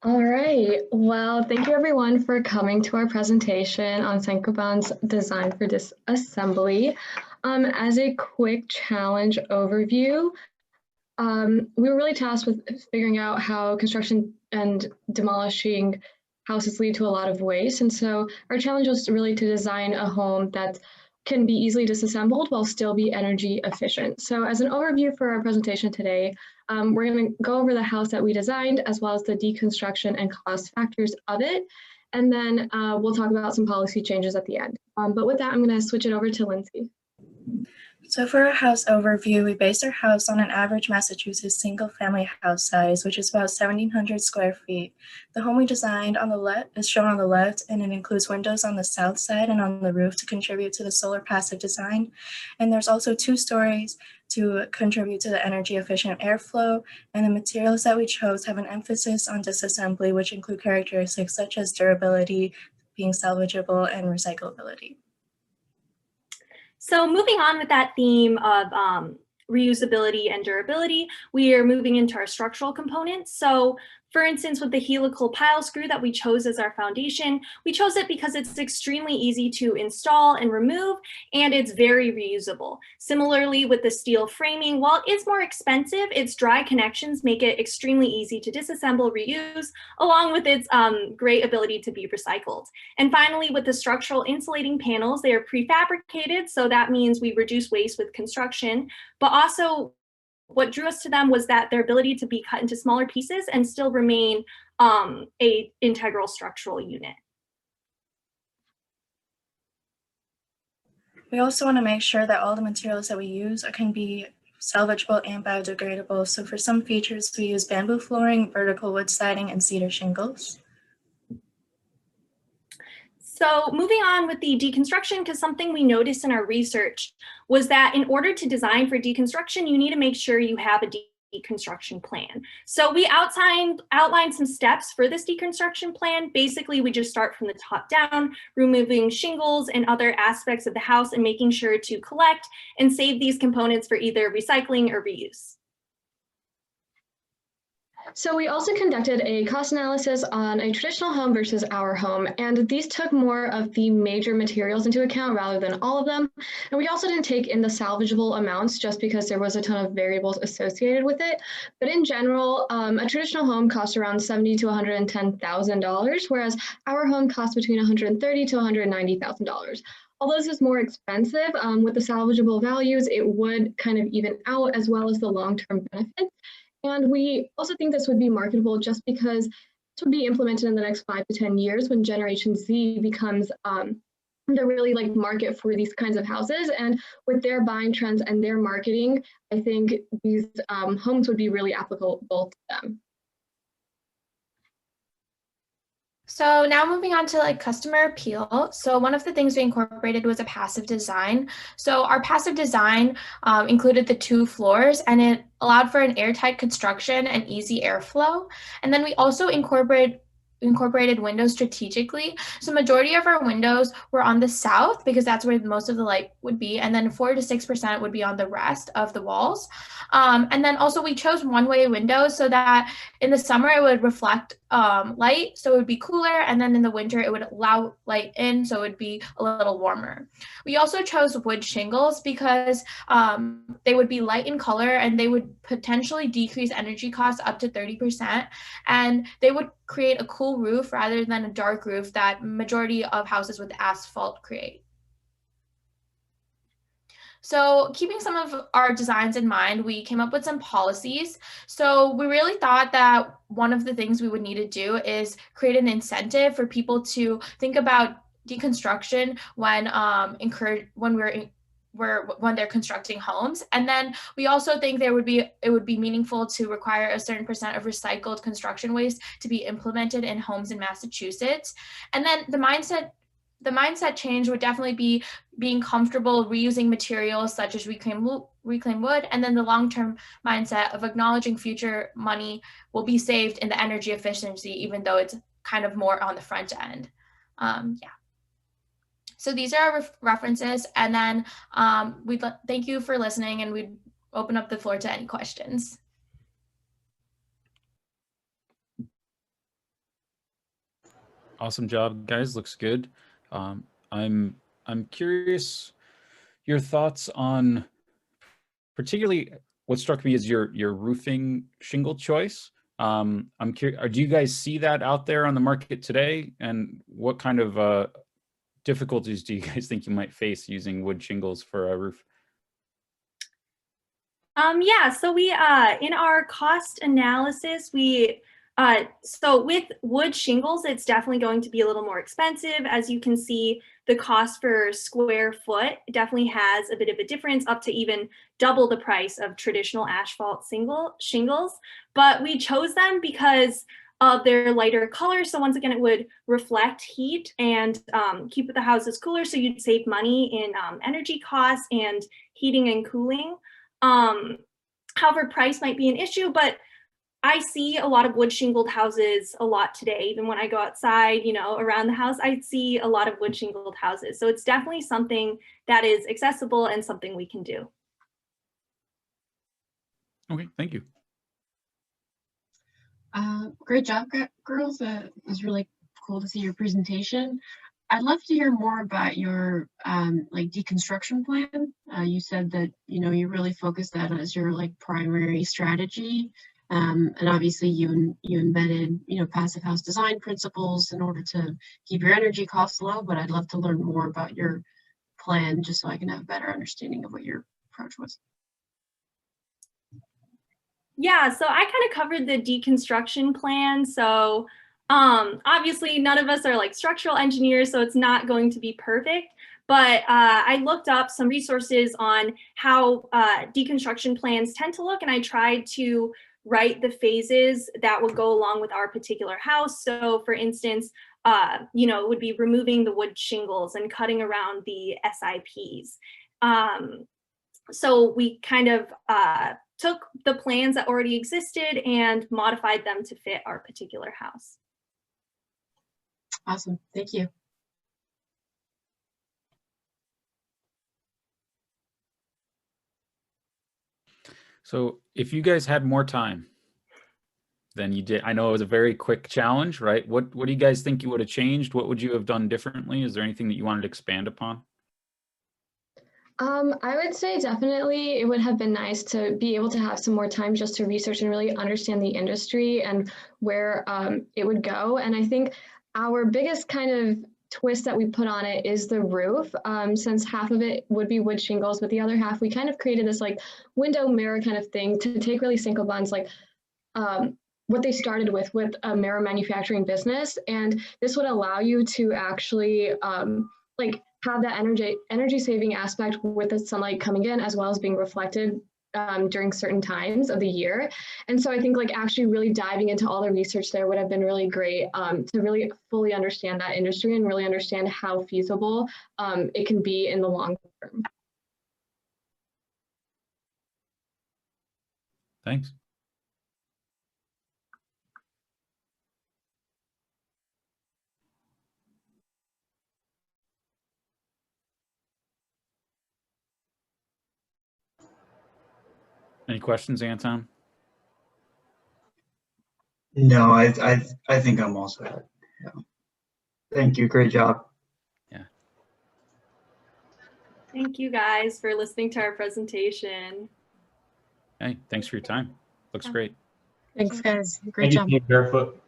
All right. Well, thank you everyone for coming to our presentation on Saint-Gobain's design for disassembly. As a quick challenge overview, we were really tasked with figuring out how construction and demolishing houses lead to a lot of waste. And so our challenge was really to design a home that can be easily disassembled while still be energy efficient. So as an overview for our presentation today, we're going to go over the house that we designed as well as the deconstruction and cost factors of it. And then we'll talk about some policy changes at the end. But with that, I'm going to switch it over to Lindsay. So for our house overview, we based our house on an average Massachusetts single-family house size, which is about 1,700 square feet. The home we designed on the left is shown on the left, and it includes windows on the south side and on the roof to contribute to the solar passive design. And there's also 2 stories to contribute to the energy efficient airflow. And the materials that we chose have an emphasis on disassembly, which include characteristics such as durability, being salvageable, and recyclability. So moving on with that theme of reusability and durability, we are moving into our structural components. So for instance, with the helical pile screw that we chose as our foundation, we chose it because it's extremely easy to install and remove, and it's very reusable. Similarly, with the steel framing, while it's more expensive, its dry connections make it extremely easy to disassemble, reuse, along with its great ability to be recycled. And finally, with the structural insulating panels, they are prefabricated, so that means we reduce waste with construction, but also what drew us to them was that their ability to be cut into smaller pieces and still remain a integral structural unit. We also want to make sure that all the materials that we use can be salvageable and biodegradable. So for some features, we use bamboo flooring, vertical wood siding, and cedar shingles. So moving on with the deconstruction, because something we noticed in our research was that in order to design for deconstruction, you need to make sure you have a deconstruction plan. So we outlined some steps for this deconstruction plan. Basically, we just start from the top down, removing shingles and other aspects of the house and making sure to collect and save these components for either recycling or reuse. So we also conducted a cost analysis on a traditional home versus our home, and these took more of the major materials into account rather than all of them. And we also didn't take in the salvageable amounts just because there was a ton of variables associated with it. But in general, a traditional home costs around $70,000 to $110,000, whereas our home costs between $130,000 to $190,000. Although this is more expensive, with the salvageable values, it would kind of even out as well as the long-term benefits. And we also think this would be marketable just because this would be implemented in the next 5 to 10 years when Generation Z becomes the really like market for these kinds of houses. And with their buying trends and their marketing, I think these homes would be really applicable to them. So now moving on to like customer appeal. So one of the things we incorporated was a passive design. So our passive design included the 2 floors, and it allowed for an airtight construction and easy airflow. And then we also incorporated windows strategically. So majority of our windows were on the south because that's where most of the light would be. And then 4 to 6% would be on the rest of the walls. And then also we chose one-way windows so that in the summer it would reflect light, so it would be cooler. And then in the winter it would allow light in, so it would be a little warmer. We also chose wood shingles because they would be light in color and they would potentially decrease energy costs up to 30%. And they would create a cool roof rather than a dark roof that majority of houses with asphalt create. So keeping some of our designs in mind, we came up with some policies. So we really thought that one of the things we would need to do is create an incentive for people to think about deconstruction when when they're constructing homes. And then we also think it would be meaningful to require a certain percent of recycled construction waste to be implemented in homes in Massachusetts. And then the mindset change would definitely be being comfortable reusing materials such as reclaim wood, and then the long-term mindset of acknowledging future money will be saved in the energy efficiency, even though it's kind of more on the front end. So these are our references, and then we'd thank you for listening, and we'd open up the floor to any questions. Awesome job, guys. Looks good. I'm curious your thoughts on, particularly what struck me is your roofing shingle choice. I'm curious, do you guys see that out there on the market today? And what kind of difficulties do you guys think you might face using wood shingles for a roof? Yeah, so we in our cost analysis, so with wood shingles, it's definitely going to be a little more expensive. As you can see, the cost per square foot definitely has a bit of a difference, up to even double the price of traditional asphalt shingles. But we chose them because of their lighter color. So once again, it would reflect heat and keep the houses cooler. So you'd save money in energy costs and heating and cooling. However, price might be an issue, but I see a lot of wood shingled houses a lot today. Even when I go outside, you know, around the house, I see a lot of wood shingled houses. So it's definitely something that is accessible and something we can do. Okay, thank you. Great job, girls. It was really cool to see your presentation. I'd love to hear more about your like deconstruction plan. You said that, you know, you really focus that as your like primary strategy. And obviously you embedded, you know, passive house design principles in order to keep your energy costs low, but I'd love to learn more about your plan just so I can have a better understanding of what your approach was. Yeah, so I kind of covered the deconstruction plan. So obviously none of us are like structural engineers, so it's not going to be perfect. But I looked up some resources on how deconstruction plans tend to look, and I tried to write the phases that would go along with our particular house. So for instance, you know, it would be removing the wood shingles and cutting around the SIPs. So we kind of took the plans that already existed and modified them to fit our particular house. Awesome, thank you. So if you guys had more time than you did, I know it was a very quick challenge, right? What do you guys think you would have changed? What would you have done differently? Is there anything that you wanted to expand upon? I would say definitely it would have been nice to be able to have some more time just to research and really understand the industry and where it would go. And I think our biggest kind of twist that we put on it is the roof. Since half of it would be wood shingles, but the other half, we kind of created this like window mirror kind of thing to take really single bonds, like what they started with a mirror manufacturing business. And this would allow you to actually like have that energy saving aspect with the sunlight coming in as well as being reflected during certain times of the year. And so I think like actually really diving into all the research there would have been really great to really fully understand that industry and really understand how feasible it can be in the long term. Thanks. Any questions, Anton? No, I think I'm all set. Yeah. Thank you. Great job. Yeah. Thank you guys for listening to our presentation. Hey, thanks for your time. Looks great. Thanks, guys. Great job. Thank you, Barefoot.